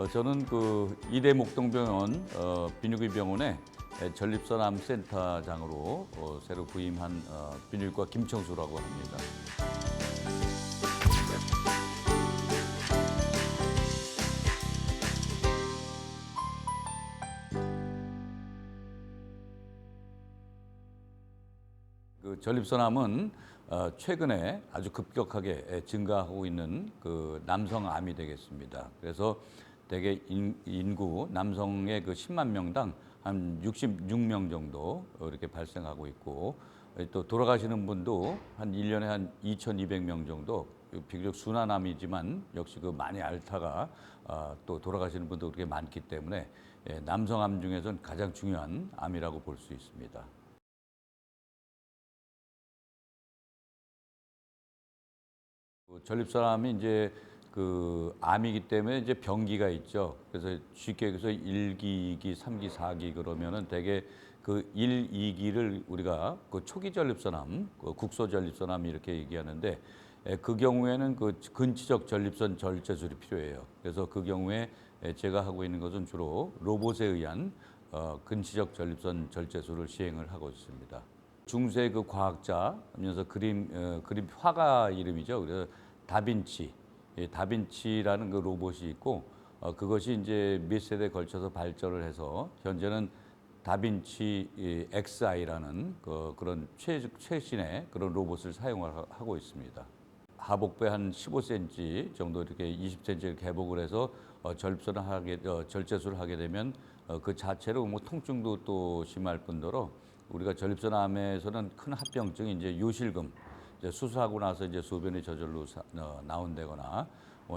저는 그 이대 목동병원 비뇨기병원의 전립선암 센터장으로 새로 부임한 비뇨기과 김청수라고 합니다. 그 전립선암은 최근에 아주 급격하게 증가하고 있는 그 남성암이 되겠습니다. 그래서 대개 인구 남성의 그 10만 명당 한 66명 정도 이렇게 발생하고 있고, 또 돌아가시는 분도 한 1년에 한 2,200명 정도, 비교적 순한 암이지만 역시 그 많이 앓다가 또 돌아가시는 분도 그렇게 많기 때문에 남성암 중에서는 가장 중요한 암이라고 볼 수 있습니다. 전립선암이 이제 그 암이기 때문에 이제 병기가 있죠. 그래서 쉽게 얘기해서 1기, 2기, 3기, 4기 그러면은 대개 그 1, 2기를 우리가 그 초기 전립선암, 그 국소 전립선암 이렇게 얘기하는데, 그 경우에는 그 근치적 전립선 절제술이 필요해요. 그래서 그 경우에 제가 하고 있는 것은 주로 로봇에 의한 근치적 전립선 절제술을 시행을 하고 있습니다. 중세 그 과학자면서 그림 화가 이름이죠. 그래서 다빈치, 다빈치라는 그 로봇이 있고, 그것이 이제 몇 세대 걸쳐서 발전을 해서 현재는 다빈치 XI라는 그런 최신의 그런 로봇을 사용하고 있습니다. 하복부에 한 15cm 정도 이렇게 20cm 개복을 해서 절제술을 하게 되면 그 자체로 뭐 통증도 또 심할 뿐더러 우리가 전립선암에서는 큰 합병증이 이제 요실금, 이제 수술하고 나서 이제 소변이 저절로 나온다거나,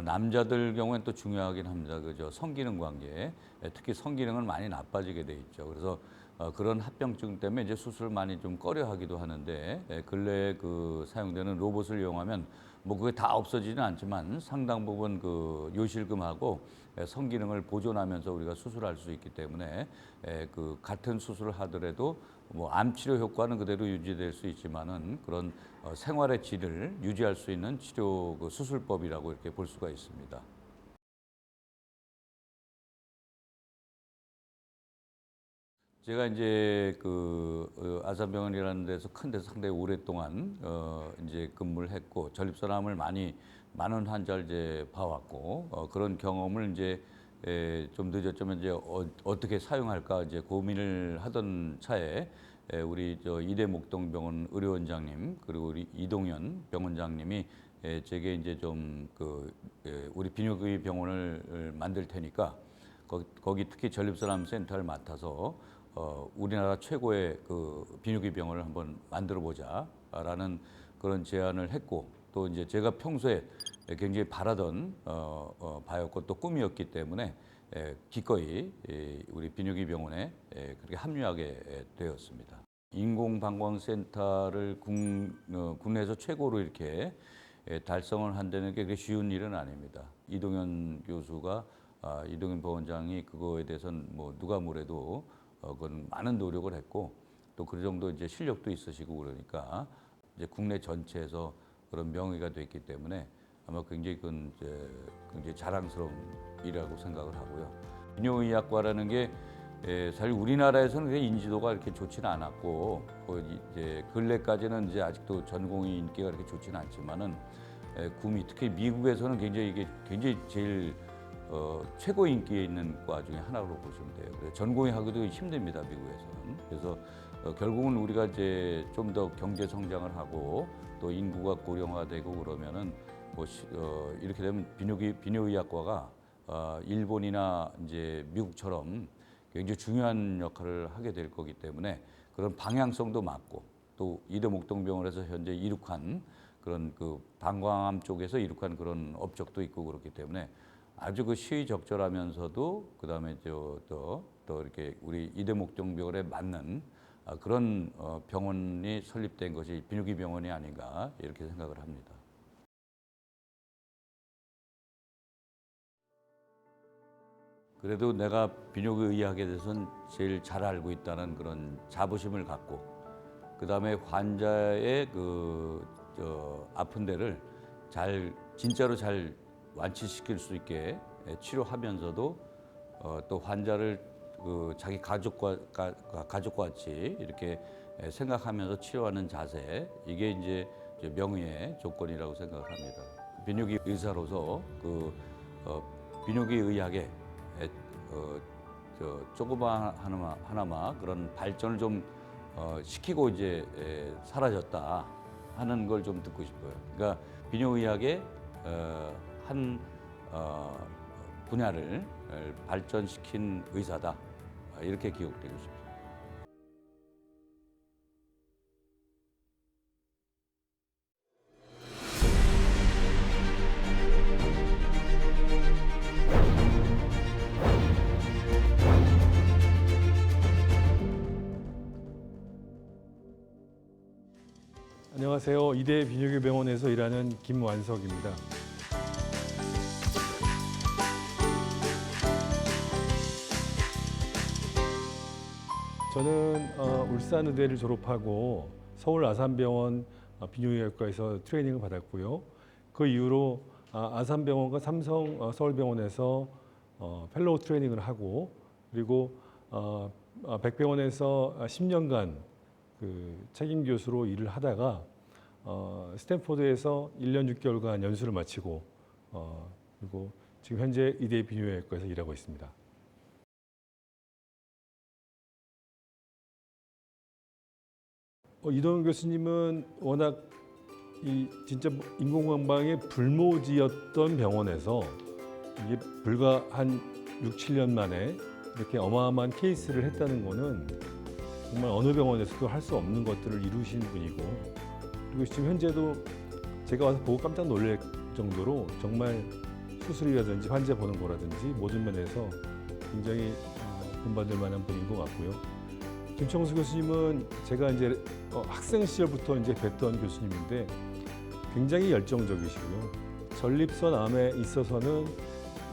남자들 경우에는 또 중요하긴 합니다. 그저 성기능 관계, 특히 성기능은 많이 나빠지게 돼 있죠. 그래서 그런 합병증 때문에 이제 수술을 많이 좀 꺼려하기도 하는데, 근래에 그 사용되는 로봇을 이용하면 뭐 그게 다 없어지는 않지만 상당 부분 그 요실금하고 성기능을 보존하면서 우리가 수술할 수 있기 때문에, 그 같은 수술을 하더라도 뭐 암 치료 효과는 그대로 유지될 수 있지만은 그런 생활의 질을 유지할 수 있는 치료 그 수술법이라고 이렇게 볼 수가 있습니다. 제가 이제 그 아산병원이라는 데서 큰 데서 상당히 오랫동안 이제 근무를 했고, 전립선암을 많은 환자를 이제 봐왔고, 그런 경험을 이제 좀 늦었지만 이제 어떻게 사용할까 이제 고민을 하던 차에 우리 저 이대 목동병원 의료원장님 그리고 우리 이동현 병원장님이 제게 이제 좀 우리 비뇨기 병원을 만들 테니까 거기 특히 전립선암 센터를 맡아서 우리나라 최고의 그 비뇨기 병원을 한번 만들어 보자라는 그런 제안을 했고, 또 이제 제가 평소에 굉장히 바라던 바였고 또 꿈이었기 때문에 기꺼이 우리 비뇨기 병원에 그렇게 합류하게 되었습니다. 인공방광센터를 국내에서 최고로 이렇게 달성을 한다는 게 그게 쉬운 일은 아닙니다. 이동현 교수가 이동현 부원장이 그거에 대해서는 뭐 누가 뭐래도 그건 많은 노력을 했고, 또 그 정도 이제 실력도 있으시고 그러니까 이제 국내 전체에서 그런 명의가 됐기 때문에 아마 굉장히 그건 이제 굉장히 자랑스러운 일이라고 생각을 하고요. 비뇨의학과라는 게 사실 우리나라에서는 그 인지도가 이렇게 좋지는 않았고, 이제 근래까지는 이제 아직도 전공의 인기가 그렇게 좋지는 않지만은 구미 특히 미국에서는 굉장히 제일 최고 인기에 있는 과 중에 하나로 보시면 돼요. 그래서 전공의 하기도 힘듭니다, 미국에서는. 그래서 결국은 우리가 이제 좀 더 경제 성장을 하고 또 인구가 고령화되고 그러면은 이렇게 되면 비뇨의학과가 일본이나 이제 미국처럼 굉장히 중요한 역할을 하게 될 거기 때문에 그런 방향성도 맞고, 또 이대 목동병원에서 현재 이룩한 그런 그 방광암 쪽에서 이룩한 그런 업적도 있고 그렇기 때문에 아주 그 시의적절하면서도 그다음에 또 이렇게 우리 이대 목동병원에 맞는 그런 병원이 설립된 것이 비뇨기 병원이 아닌가 이렇게 생각을 합니다. 그래도 내가 비뇨기 의학에 대해서는 제일 잘 알고 있다는 그런 자부심을 갖고, 그다음에 환자의 아픈 데를 진짜로 잘 완치시킬 수 있게 치료하면서도 또 환자를 자기 가족과 가족같이 이렇게 생각하면서 치료하는 자세, 이게 이제 명의의 조건이라고 생각합니다. 비뇨기 의사로서 비뇨기 의학의 조그마 하나마 그런 발전을 좀 시키고 이제 사라졌다 하는 걸 좀 듣고 싶어요. 그러니까 비뇨의학의 한 분야를 발전시킨 의사다, 이렇게 기억되고 싶습니다. 안녕하세요. 이대 비뇨기병원에서 일하는 김완석입니다. 저는 울산의대를 졸업하고 서울 아산병원 비뇨기과에서 트레이닝을 받았고요. 그 이후로 아산병원과 삼성 서울병원에서 펠로우 트레이닝을 하고, 그리고 백병원에서 10년간 그 책임 교수로 일을 하다가 스탠포드에서 1년 6개월간 연수를 마치고 그리고 지금 현재 이대 비뇨기과에서 일하고 있습니다. 이동현 교수님은 워낙 진짜 인공관방의 불모지였던 병원에서 이게 불과 한 6, 7년 만에 이렇게 어마어마한 케이스를 했다는 거는 정말 어느 병원에서도 할 수 없는 것들을 이루신 분이고, 그리고 지금 현재도 제가 와서 보고 깜짝 놀랄 정도로 정말 수술이라든지 환자 보는 거라든지 모든 면에서 굉장히 본받을 만한 분인 것 같고요. 김청수 교수님은 제가 이제 학생 시절부터 이제 뵀던 교수님인데 굉장히 열정적이시고요. 전립선 암에 있어서는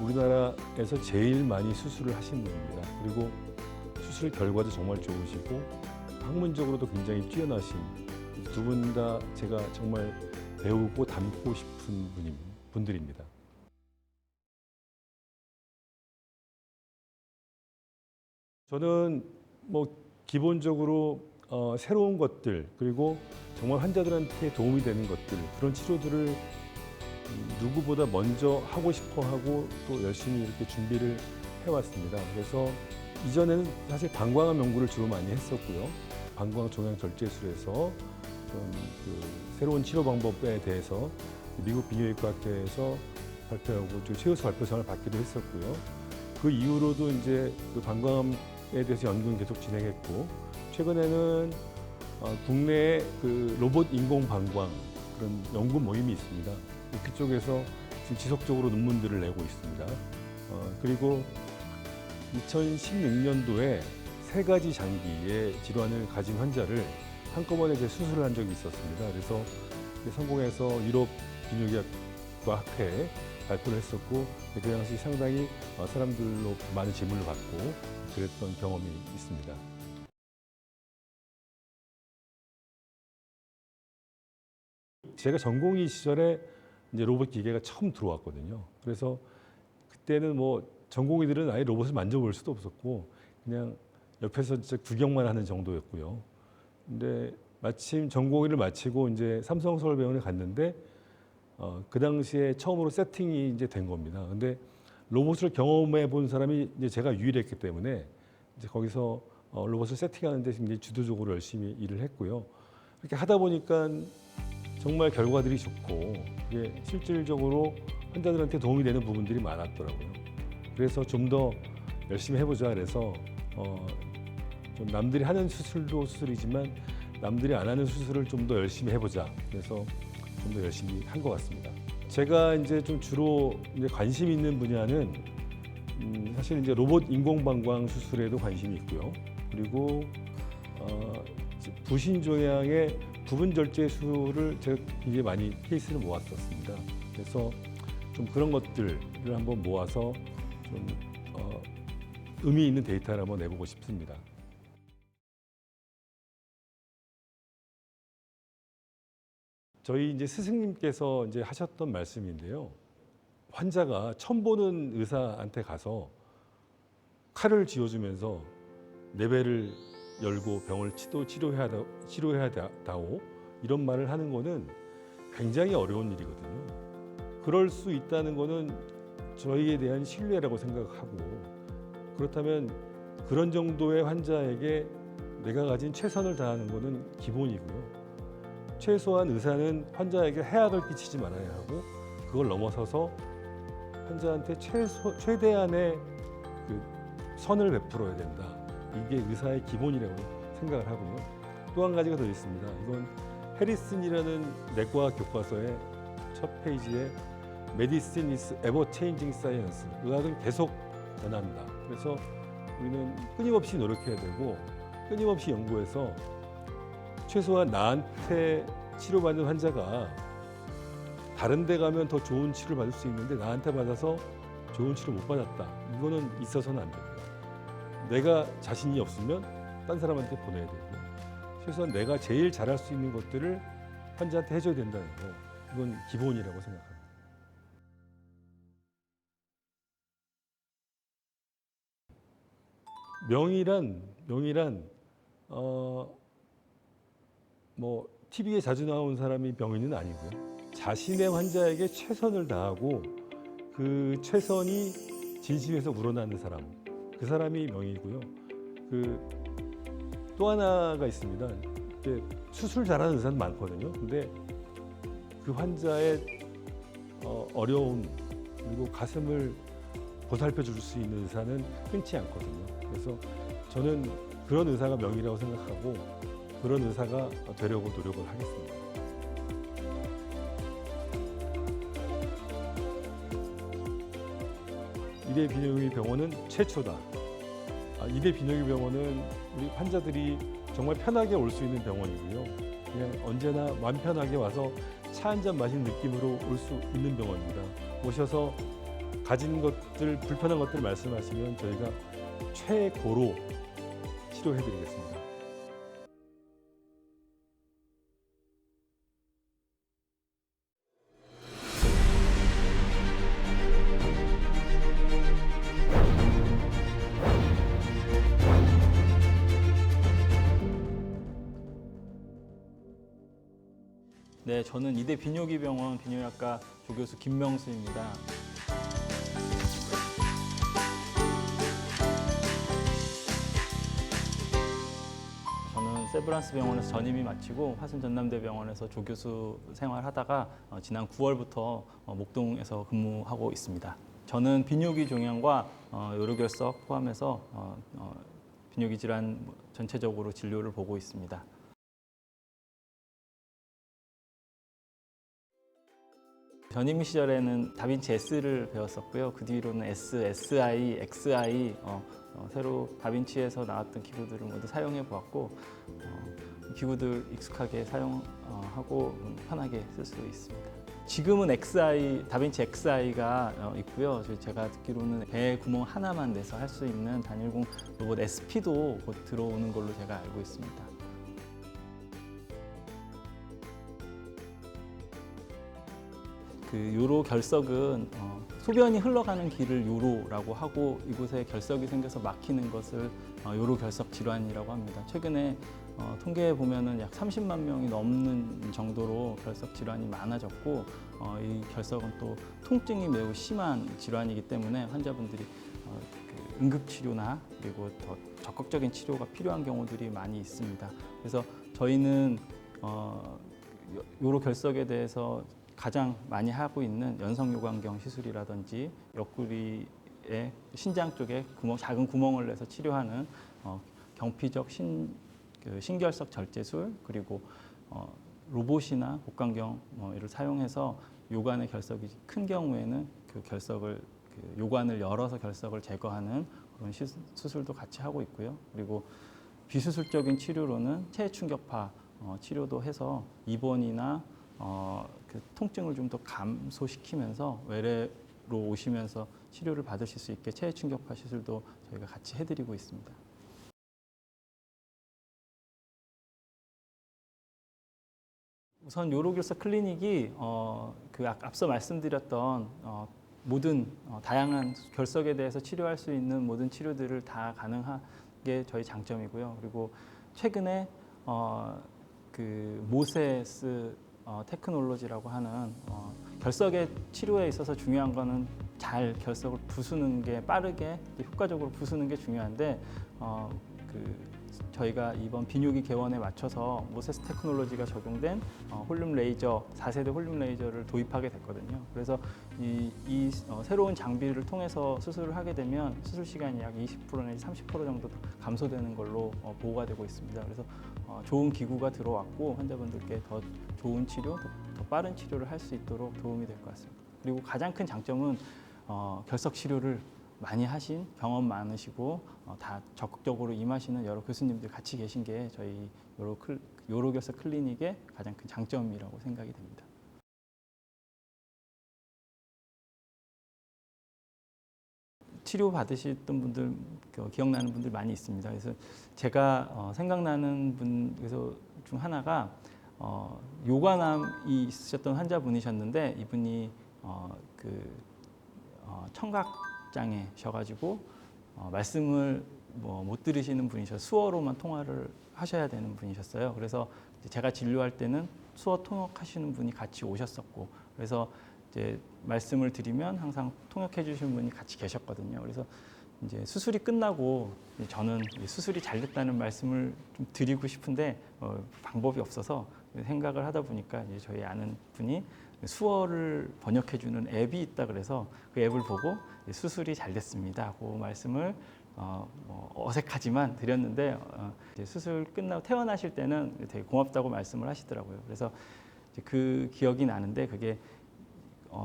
우리나라에서 제일 많이 수술을 하신 분입니다. 그리고 수술 결과도 정말 좋으시고 학문적으로도 굉장히 뛰어나신, 두 분 다 제가 정말 배우고 닮고 싶은 분들입니다. 저는 뭐 기본적으로 새로운 것들, 그리고 정말 환자들한테 도움이 되는 것들, 그런 치료들을 누구보다 먼저 하고 싶어 하고 또 열심히 이렇게 준비를 해왔습니다. 그래서 이전에는 사실 방광암 연구를 주로 많이 했었고요. 방광 종양 절제술에서 새로운 치료 방법에 대해서 미국 비뇨기과학회에서 발표하고 최우수 발표상을 받기도 했었고요. 그 이후로도 이제 그 방광암에 대해서 연구는 계속 진행했고, 최근에는 국내에 그 로봇 인공 방광 그런 연구 모임이 있습니다. 그쪽에서 지금 지속적으로 논문들을 내고 있습니다. 그리고 2016년도에 3가지 장기의 질환을 가진 환자를 한꺼번에 수술을 한 적이 있었습니다. 그래서 성공해서 유럽 비뇨기학과 학회에 발표를 했었고, 그 당시 상당히 사람들로 많은 질문을 받고 그랬던 경험이 있습니다. 제가 전공의 시절에 이제 로봇 기계가 처음 들어왔거든요. 그래서 그때는 뭐 전공의들은 아예 로봇을 만져볼 수도 없었고 그냥 옆에서 진짜 구경만 하는 정도였고요. 근데 마침 전공의를 마치고 이제 삼성서울병원에 갔는데 그 당시에 처음으로 세팅이 이제 된 겁니다. 근데 로봇을 경험해 본 사람이 이제 제가 유일했기 때문에 이제 거기서 로봇을 세팅하는데 이제 주도적으로 열심히 일을 했고요. 이렇게 하다 보니까 정말 결과들이 좋고 이게 실질적으로 환자들한테 도움이 되는 부분들이 많았더라고요. 그래서 좀 더 열심히 해보자. 그래서 좀 남들이 하는 수술도 수술이지만 남들이 안 하는 수술을 좀 더 열심히 해보자. 그래서 좀 더 열심히 한 것 같습니다. 제가 이제 좀 주로 이제 관심 있는 분야는 사실 이제 로봇 인공방광 수술에도 관심이 있고요. 그리고 부신종양의 부분절제술을 제가 굉장히 많이 케이스를 모았었습니다. 그래서 좀 그런 것들을 한번 모아서 좀 의미 있는 데이터를 한번 내보고 싶습니다. 저희 이제 스승님께서 이제 하셨던 말씀인데요. 환자가 처음 보는 의사한테 가서 칼을 쥐어주면서 내 배를 열고 병을 치료해야 다오 이런 말을 하는 거는 굉장히 어려운 일이거든요. 그럴 수 있다는 거는 저희에 대한 신뢰라고 생각하고, 그렇다면 그런 정도의 환자에게 내가 가진 최선을 다하는 거는 기본이고요. 최소한 의사는 환자에게 해악을 끼치지 말아야 하고, 그걸 넘어서서 환자한테 최대한의 그 선을 베풀어야 된다. 이게 의사의 기본이라고 생각을 하고요. 또 한 가지가 더 있습니다. 이건 해리슨이라는 내과 교과서의 첫 페이지에 Medicine is ever changing science. 의학은 계속 변한다. 그래서 우리는 끊임없이 노력해야 되고 끊임없이 연구해서 최소한 나한테 치료받는 환자가 다른 데 가면 더 좋은 치료를 받을 수 있는데 나한테 받아서 좋은 치료 못 받았다. 이거는 있어서는 안 됩니다. 내가 자신이 없으면 딴 사람한테 보내야 되고요. 최소한 내가 제일 잘할 수 있는 것들을 환자한테 해줘야 된다는 거. 이건 기본이라고 생각합니다. 명의란 뭐 TV에 자주 나온 사람이 명의는 아니고요. 자신의 환자에게 최선을 다하고 그 최선이 진심에서 우러나는 사람, 그 사람이 명의고요. 그 또 하나가 있습니다. 수술 잘하는 의사는 많거든요. 근데 그 환자의 어려움 그리고 가슴을 보살펴 줄 수 있는 의사는 흔치 않거든요. 그래서 저는 그런 의사가 명의라고 생각하고 그런 의사가 되려고 노력을 하겠습니다. 이대 비뇨기 병원은 최초다. 이대 비뇨기 병원은 우리 환자들이 정말 편하게 올 수 있는 병원이고요. 그냥 언제나 마음 편하게 와서 차 한 잔 마시는 느낌으로 올 수 있는 병원입니다. 오셔서 가진 것들, 불편한 것들 말씀하시면 저희가 최고로 치료해드리겠습니다. 네, 저는 이대 비뇨기병원 비뇨기학과 조교수 김명수입니다. 저는 세브란스 병원에서 전임이 마치고 화순 전남대병원에서 조교수 생활하다가 지난 9월부터 목동에서 근무하고 있습니다. 저는 비뇨기 종양과 요로결석 포함해서 비뇨기 질환 전체적으로 진료를 보고 있습니다. 전임 시절에는 다빈치 S를 배웠었고요. 그 뒤로는 S, SI, XI 새로 다빈치에서 나왔던 기구들을 모두 사용해 보았고 기구들 익숙하게 사용하고 편하게 쓸 수 있습니다. 지금은 다빈치 XI가 있고요. 제가 듣기로는 배 구멍 하나만 내서 할 수 있는 단일공 로봇 SP도 곧 들어오는 걸로 제가 알고 있습니다. 그 요로 결석은 소변이 흘러가는 길을 요로라고 하고 이곳에 결석이 생겨서 막히는 것을 요로 결석 질환이라고 합니다. 최근에 통계에 보면은 약 30만 명이 넘는 정도로 결석 질환이 많아졌고 이 결석은 또 통증이 매우 심한 질환이기 때문에 환자분들이 그 응급치료나 그리고 더 적극적인 치료가 필요한 경우들이 많이 있습니다. 그래서 저희는 요로 결석에 대해서 가장 많이 하고 있는 연성요광경 시술이라든지 옆구리에 신장 쪽에 작은 구멍을 내서 치료하는 경피적 신결석 절제술 그리고 로봇이나 복강경 이를 사용해서 요관의 결석이 큰 경우에는 그 요관을 열어서 결석을 제거하는 그런 수술도 같이 하고 있고요. 그리고 비수술적인 치료로는 체해 충격파 치료도 해서 입원이나 그 통증을 좀 더 감소시키면서 외래로 오시면서 치료를 받으실 수 있게 체해 충격파 시술도 저희가 같이 해드리고 있습니다. 우선 요로결석 클리닉이 그 앞서 말씀드렸던 모든 다양한 결석에 대해서 치료할 수 있는 모든 치료들을 다 가능한 게 저희 장점이고요. 그리고 최근에 그 모세스 테크놀로지라고 하는 결석의 치료에 있어서 중요한 거는 잘 결석을 부수는 게 빠르게 효과적으로 부수는 게 중요한데 저희가 이번 비뇨기 개원에 맞춰서 모세스 테크놀로지가 적용된 홀륨 레이저 4세대 홀륨 레이저를 도입하게 됐거든요. 그래서 이 새로운 장비를 통해서 수술을 하게 되면 수술 시간이 약 20% 내지 30% 정도 감소되는 걸로 보고가 되고 있습니다. 그래서 좋은 기구가 들어왔고 환자분들께 더 좋은 치료, 더 빠른 치료를 할 수 있도록 도움이 될 것 같습니다. 그리고 가장 큰 장점은 결석 치료를 많이 하신 경험 많으시고 다 적극적으로 임하시는 여러 교수님들 같이 계신 게 저희 요로결석 클리닉의 가장 큰 장점이라고 생각이 됩니다. 치료 받으셨던 분들 기억나는 분들 많이 있습니다. 그래서 제가 생각나는 분 중 하나가 요관암이 있으셨던 환자분이셨는데 이분이 청각장애셔가지고 말씀을 못 들으시는 분이셔서 수어로만 통화를 하셔야 되는 분이셨어요. 그래서 제가 진료할 때는 수어 통역하시는 분이 같이 오셨었고, 그래서 이제 말씀을 드리면 항상 통역해 주시는 분이 같이 계셨거든요. 그래서 이제 수술이 끝나고 저는 수술이 잘 됐다는 말씀을 좀 드리고 싶은데 방법이 없어서 생각을 하다 보니까 이제 저희 아는 분이 수어를 번역해주는 앱이 있다 그래서 그 앱을 보고 수술이 잘 됐습니다. 그 말씀을 어색하지만 드렸는데 이제 수술 끝나고 퇴원하실 때는 되게 고맙다고 말씀을 하시더라고요. 그래서 이제 그 기억이 나는데 그게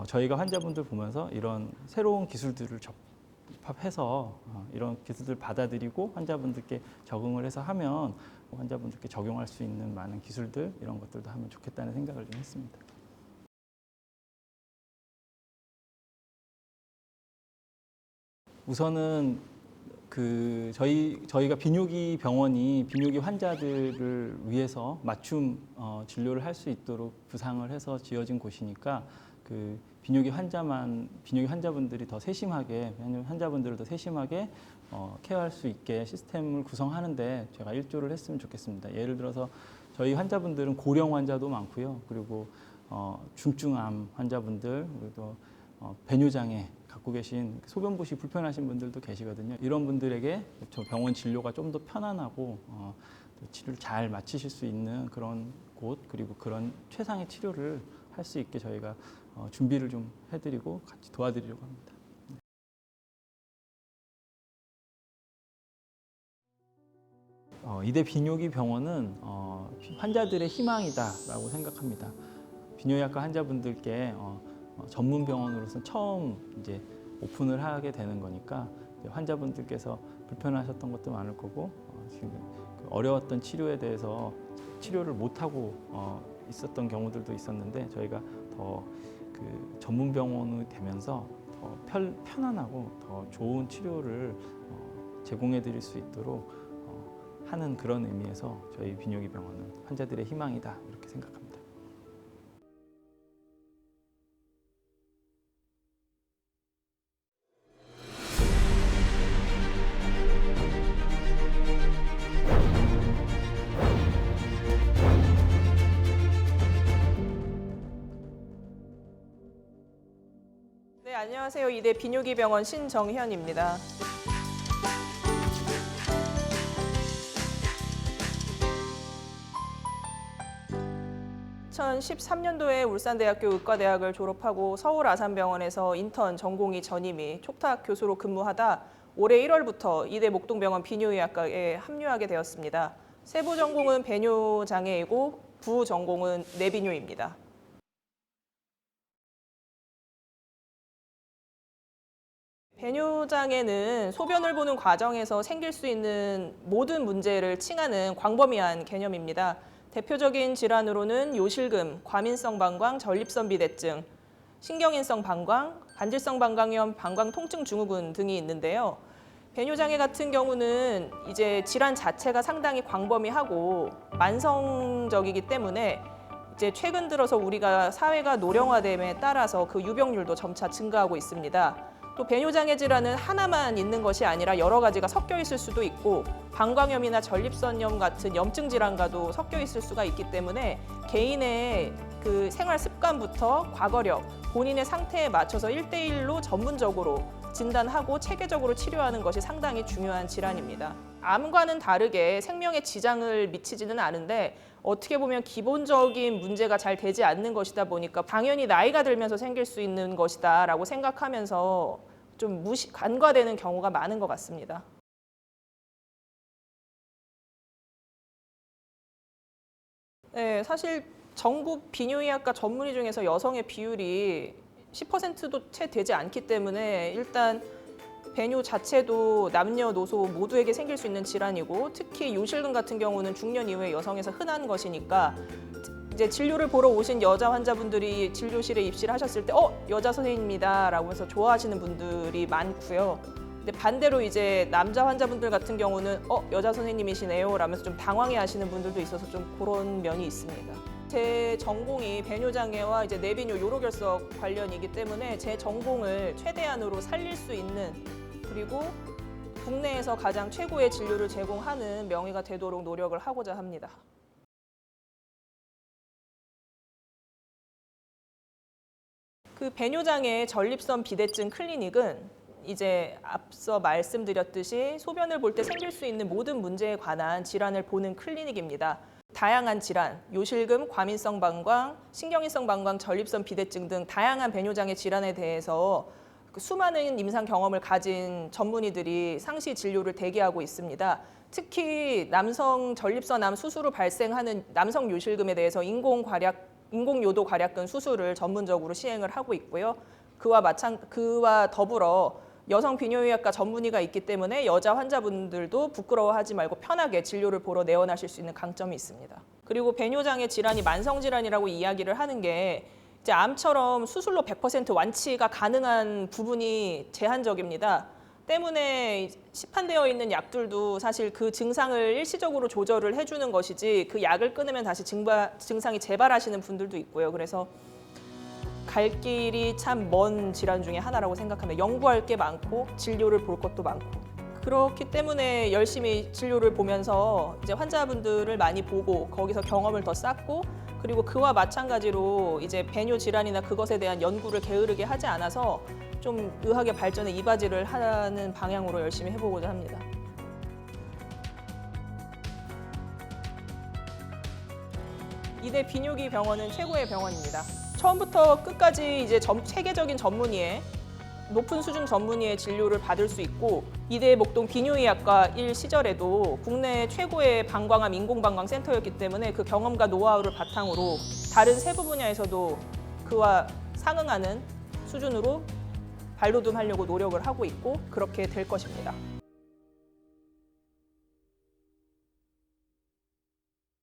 저희가 환자분들 보면서 이런 새로운 기술들을 접합해서 이런 기술들 받아들이고 환자분들께 적응을 해서 하면 환자분들께 적용할 수 있는 많은 기술들 이런 것들도 하면 좋겠다는 생각을 좀 했습니다. 우선은 저희가 비뇨기 병원이 비뇨기 환자들을 위해서 맞춤 진료를 할 수 있도록 구상을 해서 지어진 곳이니까 비뇨기 환자분들이 더 세심하게 환자분들을 더 세심하게 케어할 수 있게 시스템을 구성하는데 제가 일조를 했으면 좋겠습니다. 예를 들어서 저희 환자분들은 고령 환자도 많고요. 그리고 중증암 환자분들 그리고 배뇨장애 갖고 계신 소변보시 불편하신 분들도 계시거든요. 이런 분들에게 병원 진료가 좀 더 편안하고 치료를 잘 마치실 수 있는 그런 곳 그리고 그런 최상의 치료를 할 수 있게 저희가 준비를 좀 해드리고 같이 도와드리려고 합니다. 이대 비뇨기 병원은 환자들의 희망이다라고 생각합니다. 비뇨기학과 환자분들께 전문 병원으로서 처음 이제 오픈을 하게 되는 거니까 환자분들께서 불편하셨던 것도 많을 거고 지금 어려웠던 치료에 대해서 치료를 못 하고 있었던 경우들도 있었는데 저희가 더 전문 병원이 되면서 더 편안하고 더 좋은 치료를 제공해 드릴 수 있도록 하는 그런 의미에서 저희 비뇨기 병원은 환자들의 희망이다 이렇게 생각합니다. 네, 안녕하세요. 이대 비뇨기 병원 신정현입니다. (2013년도에) 울산대학교 의과대학을 졸업하고 서울 아산병원에서 인턴 전공의 전임의 촉탁 교수로 근무하다 올해 1월부터 이대 목동병원 비뇨의학과에 합류하게 되었습니다. 세부 전공은 배뇨장애이고 부 전공은 내비뇨입니다. 배뇨장애는 소변을 보는 과정에서 생길 수 있는 모든 문제를 칭하는 광범위한 개념입니다. 대표적인 질환으로는 요실금, 과민성 방광, 전립선 비대증, 신경인성 방광, 반질성 방광염, 방광 통증 증후군 등이 있는데요. 배뇨장애 같은 경우는 이제 질환 자체가 상당히 광범위하고 만성적이기 때문에 이제 최근 들어서 우리가 사회가 노령화됨에 따라서 그 유병률도 점차 증가하고 있습니다. 또 배뇨장애 질환은 하나만 있는 것이 아니라 여러 가지가 섞여 있을 수도 있고 방광염이나 전립선염 같은 염증 질환과도 섞여 있을 수가 있기 때문에 개인의 그 생활 습관부터 과거력, 본인의 상태에 맞춰서 1대1로 전문적으로 진단하고 체계적으로 치료하는 것이 상당히 중요한 질환입니다. 암과는 다르게 생명에 지장을 미치지는 않은데 어떻게 보면 기본적인 문제가 잘 되지 않는 것이다 보니까 당연히 나이가 들면서 생길 수 있는 것이다 라고 생각하면서 좀 간과되는 경우가 많은 것 같습니다. 네, 사실 전국 비뇨의학과 전문의 중에서 여성의 비율이 10%도 채 되지 않기 때문에 일단 배뇨 자체도 남녀노소 모두에게 생길 수 있는 질환이고 특히 요실금 같은 경우는 중년 이후에 여성에서 흔한 것이니까 이제 진료를 보러 오신 여자 환자분들이 진료실에 입실을 하셨을 때 여자 선생님입니다 라고 해서 좋아하시는 분들이 많고요. 근데 반대로 이제 남자 환자분들 같은 경우는 여자 선생님이시네요 라면서 좀 당황해 하시는 분들도 있어서 좀 그런 면이 있습니다. 제 전공이 배뇨장애와 이제 내비뇨 요로결석 관련이기 때문에 제 전공을 최대한으로 살릴 수 있는 그리고 국내에서 가장 최고의 진료를 제공하는 명의가 되도록 노력을 하고자 합니다. 그 배뇨장애 전립선 비대증 클리닉은 이제 앞서 말씀드렸듯이 소변을 볼 때 생길 수 있는 모든 문제에 관한 질환을 보는 클리닉입니다. 다양한 질환, 요실금, 과민성 방광, 신경인성 방광, 전립선 비대증 등 다양한 배뇨장애 질환에 대해서 수많은 임상 경험을 가진 전문의들이 상시 진료를 대기하고 있습니다. 특히 남성 전립선암 수술 후 발생하는 남성 요실금에 대해서 인공요도 괄약근 수술을 전문적으로 시행을 하고 있고요. 그와 더불어 여성 비뇨의학과 전문의가 있기 때문에 여자 환자분들도 부끄러워하지 말고 편하게 진료를 보러 내원하실 수 있는 강점이 있습니다. 그리고 배뇨장애 질환이 만성질환이라고 이야기를 하는 게 이제 암처럼 수술로 100% 완치가 가능한 부분이 제한적입니다. 때문에 시판되어 있는 약들도 사실 그 증상을 일시적으로 조절을 해주는 것이지 그 약을 끊으면 다시 증상이 재발하시는 분들도 있고요. 그래서 갈 길이 참 먼 질환 중에 하나라고 생각합니다. 연구할 게 많고 진료를 볼 것도 많고 그렇기 때문에 열심히 진료를 보면서 이제 환자분들을 많이 보고 거기서 경험을 더 쌓고 그리고 그와 마찬가지로 이제 배뇨 질환이나 그것에 대한 연구를 게으르게 하지 않아서 좀 의학의 발전에 이바지를 하는 방향으로 열심히 해보고자 합니다. 이대 비뇨기 병원은 최고의 병원입니다. 처음부터 끝까지 이제 체계적인 전문의의 높은 수준 전문의의 진료를 받을 수 있고 이대 목동 비뇨의학과 일 시절에도 국내 최고의 방광암 인공방광 센터였기 때문에 그 경험과 노하우를 바탕으로 다른 세부 분야에서도 그와 상응하는 수준으로 발돋움하려고 노력을 하고 있고 그렇게 될 것입니다.